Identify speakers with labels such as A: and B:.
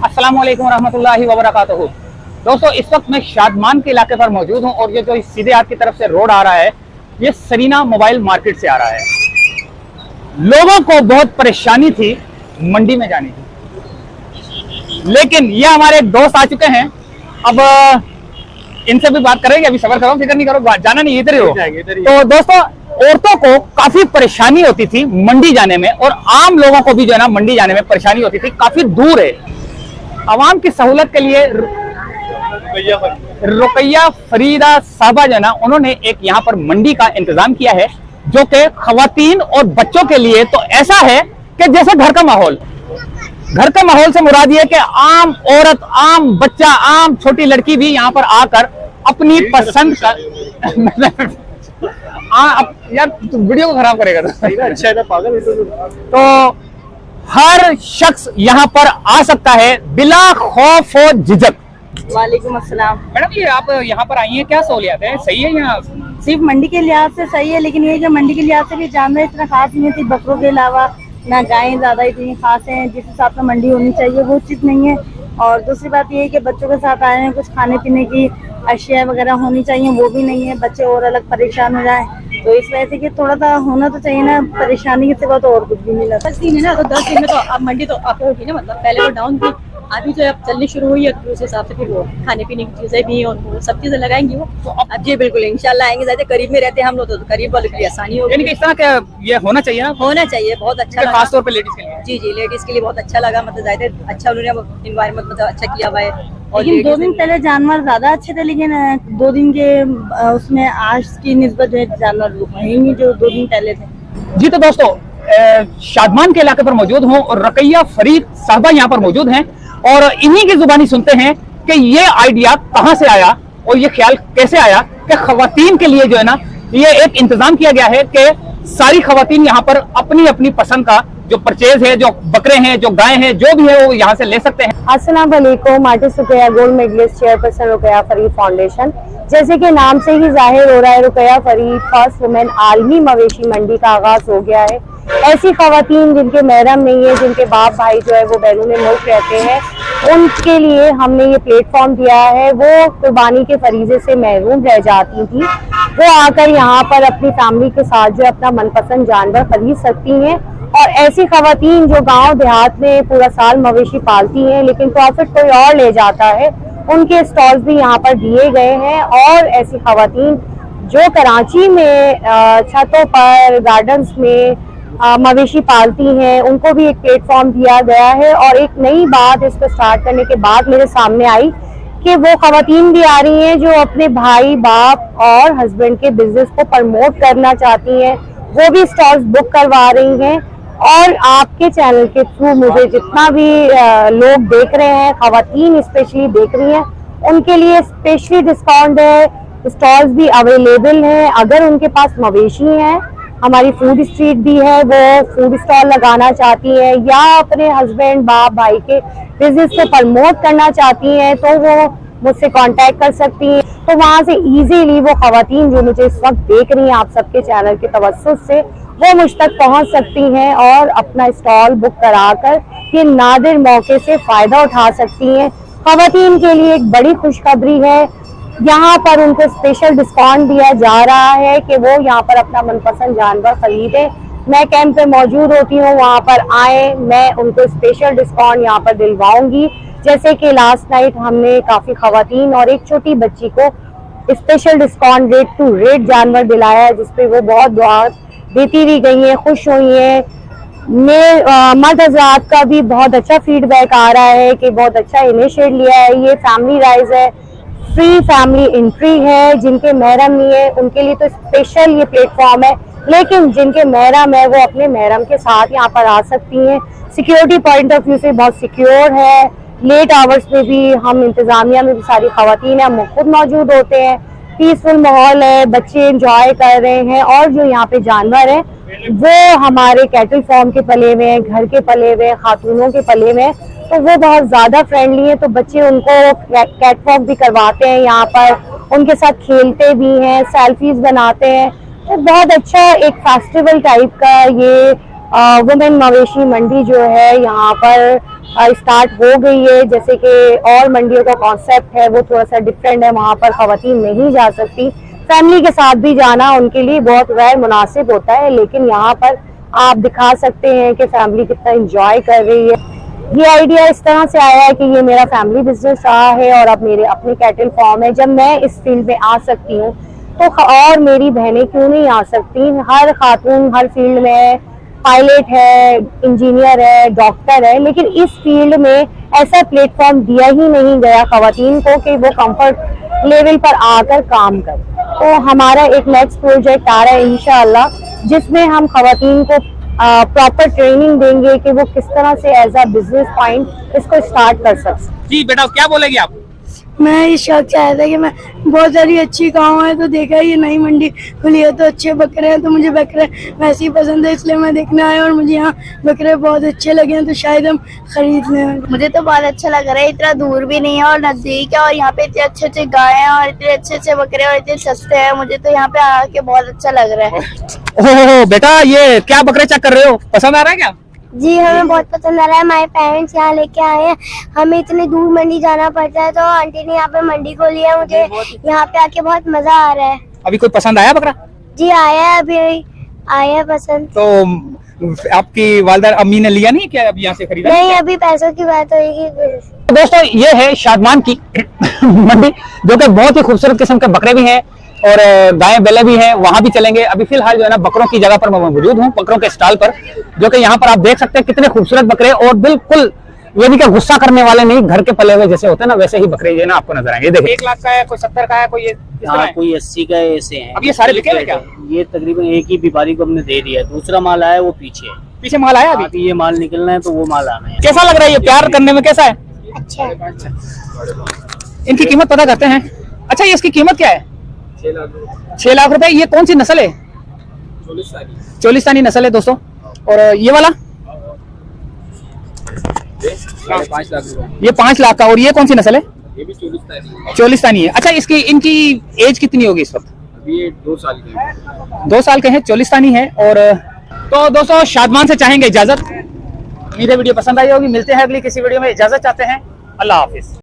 A: अस्सलाम वालेकुम रहमतुल्लाहि व बरकातहू। दोस्तों, इस वक्त मैं शादमान के इलाके पर मौजूद हूँ और ये जो सीधे हाथ की तरफ से रोड आ रहा है, ये सरीना मोबाइल मार्केट से आ रहा है। लोगों को बहुत परेशानी थी मंडी में जाने की, लेकिन ये हमारे एक दोस्त आ चुके हैं। अब इनसे भी बात करेंगे। अभी सबर करो, फिक्र नहीं करो, जाना नहीं, इधर ही हो। तो दोस्तों, औरतों को काफी परेशानी होती थी मंडी जाने में और आम लोगों को भी जो है ना मंडी जाने में परेशानी होती थी। काफी दूर है। आवाम की सहूलत के लिए रुकैया फरीदा साहबा जो है ना, उन्होंने एक यहाँ पर मंडी का इंतजाम किया है, जो कि खवातीन और बच्चों के लिए तो ऐसा है कि जैसे घर का माहौल। घर का माहौल से मुराद ये कि आम औरत, आम बच्चा, आम छोटी लड़की भी यहाँ पर आकर अपनी पसंद का यार वीडियो को खराब करेगा तो अच्छा है पागल। तो हर शख्स यहाँ पर आ सकता है बिला खौफ और झिझक।
B: वालेकुम अस्सलाम।
A: मैडम, ये आप यहाँ पर आई हैं, क्या सहूलियत है? सही है यहाँ?
B: सिर्फ मंडी के लिहाज से सही है, लेकिन ये कि मंडी के लिहाज से भी जानवर इतना खास नहीं है। बकरों के अलावा ना गायें ज्यादा इतनी खास हैं। जिस हिसाब से मंडी होनी चाहिए वो चीज नहीं है। और दूसरी बात ये है कि बच्चों के साथ आए हैं, कुछ खाने पीने की अशिया वगैरह होनी चाहिए, वो भी नहीं है। बच्चे और अलग परेशान हो जाए, तो इस वजह से कि थोड़ा सा होना तो चाहिए ना। परेशानी के सिवा तो और कुछ भी नहीं लगता।
C: 10 दिन है ना, तो 10 दिन में तो अब मंडी तो अप होगी ना। मतलब पहले वो डाउन थी, अभी जो अब चलनी शुरू हुई है, तो उस हिसाब से फिर वो खाने पीने की चीजें भी और वो सब चीजें लगाएंगी वो। तो अब जी बिल्कुल इंशाल्लाह आएंगे। जैसे करीब में रहते हैं हम लोग, तो करीब वालों के लिए आसानी होगी।
A: यानी कि इस तरह का ये होना चाहिए ना,
C: होना चाहिए। बहुत अच्छा लगा,
A: खासतौर पर लेडीज के लिए।
C: जी जी, लेडीज के लिए बहुत अच्छा लगा। मतलब ज्यादा अच्छा उन्होंने इन्वायरमेंट मतलब अच्छा किया हुआ है। और
B: लेकिन 2 दिन पहले जानवर ज्यादा अच्छे थे, लेकिन 2 दिन के उसमें आज की निस्बत जो है जानवर वही जो 2 दिन पहले थे।
A: जी तो दोस्तों, शादमान के इलाके पर मौजूद हूँ और रुकैया फरीद साहबा यहाँ पर मौजूद हैं और इन्हीं की जुबानी सुनते हैं कि ये आइडिया कहाँ से आया और ये ख्याल कैसे आया कि खवातीन के लिए जो है ना, ये एक इंतजाम किया गया है कि सारी खवातीन यहाँ पर अपनी अपनी पसंद का जो परचेज है, जो बकरे हैं, जो गाय हैं, जो भी है वो यहाँ से ले सकते हैं।
D: अस्सलाम वालेकुम। Artist Rukaiya gold medallist, chairperson Rukaiya Farid foundation. जैसे कि नाम से ही जाहिर हो रहा है, रुकैया फरीद फर्स्ट वुमेन आलमी मवेशी मंडी का आगाज हो गया है। ऐसी खवातीन जिनके महरम नहीं है, जिनके बाप भाई जो है वो बैरून मुल्क रहते हैं, उनके लिए हमने ये प्लेटफॉर्म दिया है। वो कुर्बानी के फरीजे से महरूम रह जाती थी, वो आकर यहाँ पर अपनी फैमिली के साथ जो अपना मनपसंद जानवर खरीद सकती हैं। और ऐसी खवातीन जो गांव देहात में पूरा साल मवेशी पालती हैं, लेकिन प्रॉफिट कोई और ले जाता है, उनके स्टॉल्स भी यहाँ पर दिए गए हैं। और ऐसी खवातीन जो कराची में छतों पर, गार्डन्स में मवेशी पालती हैं, उनको भी एक प्लेटफॉर्म दिया गया है। और एक नई बात इसको स्टार्ट करने के बाद मेरे सामने आई कि वो खवातीन भी आ रही हैं जो अपने भाई, बाप और हस्बैंड के बिजनेस को प्रमोट करना चाहती हैं, वो भी स्टॉल्स बुक करवा रही हैं। और आपके चैनल के थ्रू मुझे जितना भी लोग देख रहे हैं, खवातीन स्पेशली देख रही हैं, उनके लिए स्पेशली डिस्काउंट है। स्टॉल्स भी अवेलेबल हैं। अगर उनके पास मवेशी हैं, हमारी फूड स्ट्रीट भी है, वो फूड स्टॉल लगाना चाहती हैं या अपने हस्बैंड, बाप, भाई के बिजनेस को प्रमोट करना चाहती हैं, तो वो मुझसे कांटेक्ट कर सकती हैं। तो वहां से इजीली वो खवातीन जो मुझे इस वक्त देख रही हैं आप सबके चैनल के तवज्जुह से, वो मुझ तक पहुंच सकती हैं और अपना स्टॉल बुक कराकर ये नादिर मौके से फायदा उठा सकती हैं। खवातीन के लिए एक बड़ी खुशखबरी है, यहाँ पर उनको स्पेशल डिस्काउंट दिया जा रहा है कि वो यहाँ पर अपना मनपसंद जानवर खरीदें। मैं कैंप पे मौजूद होती हूँ, वहाँ पर आए, मैं उनको स्पेशल डिस्काउंट यहाँ पर दिलवाऊंगी। जैसे कि लास्ट नाइट हमने काफी खवातीन और एक छोटी बच्ची को special discount rate to rate जानवर दिलाया है, जिसपे वो बहुत दुआ देती भी गई है, खुश हुई है। मर्द हज़रात का भी बहुत अच्छा फीडबैक आ रहा है कि बहुत अच्छा इनिशिएटिव लिया है। ये फैमिली राइज है, फ्री फैमिली एंट्री है। जिनके महरम नहीं है उनके लिए तो स्पेशल ये प्लेटफॉर्म है, लेकिन जिनके महरम है वो अपने महरम के साथ यहाँ पर आ सकती हैं। सिक्योरिटी पॉइंट ऑफ व्यू से बहुत सिक्योर है। लेट आवर्स में भी हम इंतजामिया में भी सारी खवातीन हैं, हम खुद मौजूद होते हैं। पीसफुल माहौल है, बच्चे एंजॉय कर रहे हैं। और जो यहाँ पे जानवर हैं वो हमारे कैटल फार्म के पले हुए हैं, घर के पले हुए हैं, खातूनों के पले हुए हैं, तो वो बहुत ज्यादा फ्रेंडली है। तो बच्चे उनको कैट वॉक भी करवाते हैं, यहाँ पर उनके साथ खेलते भी हैं, सेल्फीज बनाते हैं। तो बहुत अच्छा एक फेस्टिवल टाइप का ये वुमेन मवेशी मंडी जो है यहाँ पर स्टार्ट हो गई है। जैसे कि और मंडियों का कॉन्सेप्ट है वो थोड़ा सा डिफरेंट है, वहाँ पर खवातीन नहीं जा सकती, फैमिली के साथ भी जाना उनके लिए बहुत गैर मुनासिब होता है, लेकिन यहाँ पर आप दिखा सकते हैं कि फैमिली कितना एंजॉय कर रही है। ये आइडिया इस तरह से आया है कि ये मेरा फैमिली बिजनेस रहा है और अब मेरे अपने कैटल फार्म है। जब मैं इस फील्ड में आ सकती हूँ तो और मेरी बहनें क्यों नहीं आ सकती। हर खातून हर फील्ड में पायलट है, इंजीनियर है, डॉक्टर है, लेकिन इस फील्ड में ऐसा प्लेटफॉर्म दिया ही नहीं गया खवातीन को कि वो कंफर्ट लेवल पर आकर काम करें। तो हमारा एक नेक्स्ट प्रोजेक्ट आ रहा है इंशाअल्लाह, जिसमें हम खवातीन को प्रॉपर ट्रेनिंग देंगे कि वो किस तरह से एज अ बिजनेस पॉइंट इसको स्टार्ट कर सकते।
A: जी बेटा, क्या बोलेगी आप?
B: मैं ये शौक से आया था कि मैं बहुत सारी अच्छी गाँव है तो देखा ये नई मंडी खुली है तो अच्छे बकरे हैं, तो मुझे बकरे वैसे ही पसंद है, इसलिए मैं देखने आया और मुझे यहाँ बकरे बहुत अच्छे लगे हैं, तो शायद हम खरीद लें। मुझे तो बहुत अच्छा लग रहा है, इतना दूर भी नहीं है और नजदीक है, और यहाँ पे इतने अच्छे अच्छे गाय हैं और इतने अच्छे अच्छे बकरे और इतने सस्ते हैं। मुझे तो यहाँ पे आके बहुत अच्छा लग रहा है।
A: ओह बेटा, ये क्या बकरे चेक कर रहे हो? पसंद आ रहा है क्या?
E: जी हमें बहुत पसंद आ रहा है। हमारे पेरेंट्स यहाँ लेके आए हैं, हमें इतनी दूर मंडी जाना पड़ता है, तो आंटी ने यहाँ पे मंडी को लिया। मुझे यहाँ पे आके बहुत मजा आ रहा है।
A: अभी कोई पसंद आया बकरा?
E: जी आया है, अभी आया है पसंद।
A: तो आपकी वालिदा अम्मी ने लिया नहीं क्या? अभी यहाँ से खरीदा
E: नहीं, अभी पैसों की बात होगी।
A: दोस्तों, ये है शादमान की मंडी, जो कि बहुत ही खूबसूरत किस्म के बकरे भी हैं और गाय बैले भी हैं। वहां भी चलेंगे। अभी फिलहाल जो है ना बकरों की जगह पर मैं मौजूद हूँ, बकरों के स्टॉल पर, जो कि यहाँ पर आप देख सकते हैं कितने खूबसूरत बकरे, और बिल्कुल ये भी क्या गुस्सा करने वाले नहीं, घर के पले हुए जैसे होते हैं ना वैसे ही बकरे जो है ना आपको नजर आएंगे। देखिए 1 लाख का है, कोई 70 का है, कोई
F: कोई 80 का ऐसे हैं।
A: अब ये सारे बिके हैं क्या?
F: ये तकरीबन एक ही व्यापारी को हमने दे दिया है, दूसरा माल आया वो पीछे
A: माल आया अभी?
F: अभी ये माल निकलना है तो वो माल आना है।
A: कैसा लग रहा है ये प्यार करने में? कैसा है?
E: अच्छा,
A: इनकी कीमत पता करते हैं। अच्छा, ये इसकी कीमत क्या है? 6 लाख रुपए। ये कौन सी नस्ल है? चोलिस्तानी नस्ल है दोस्तों। और ये वाला ये 5 लाख का। और ये कौन सी नस्ल है?
G: ये भी
A: चोलिस्तानी है। अच्छा, इसकी इनकी एज कितनी होगी इस वक्त?
G: अभी ये 2 साल के हैं।
A: 2 साल के हैं, चोलिस्तानी है। और तो दोस्तों शादमान से चाहेंगे इजाजत। उम्मीद है वीडियो पसंद आई होगी। मिलते हैं अगली किसी वीडियो में। इजाजत चाहते हैं। अल्लाह हाफिज।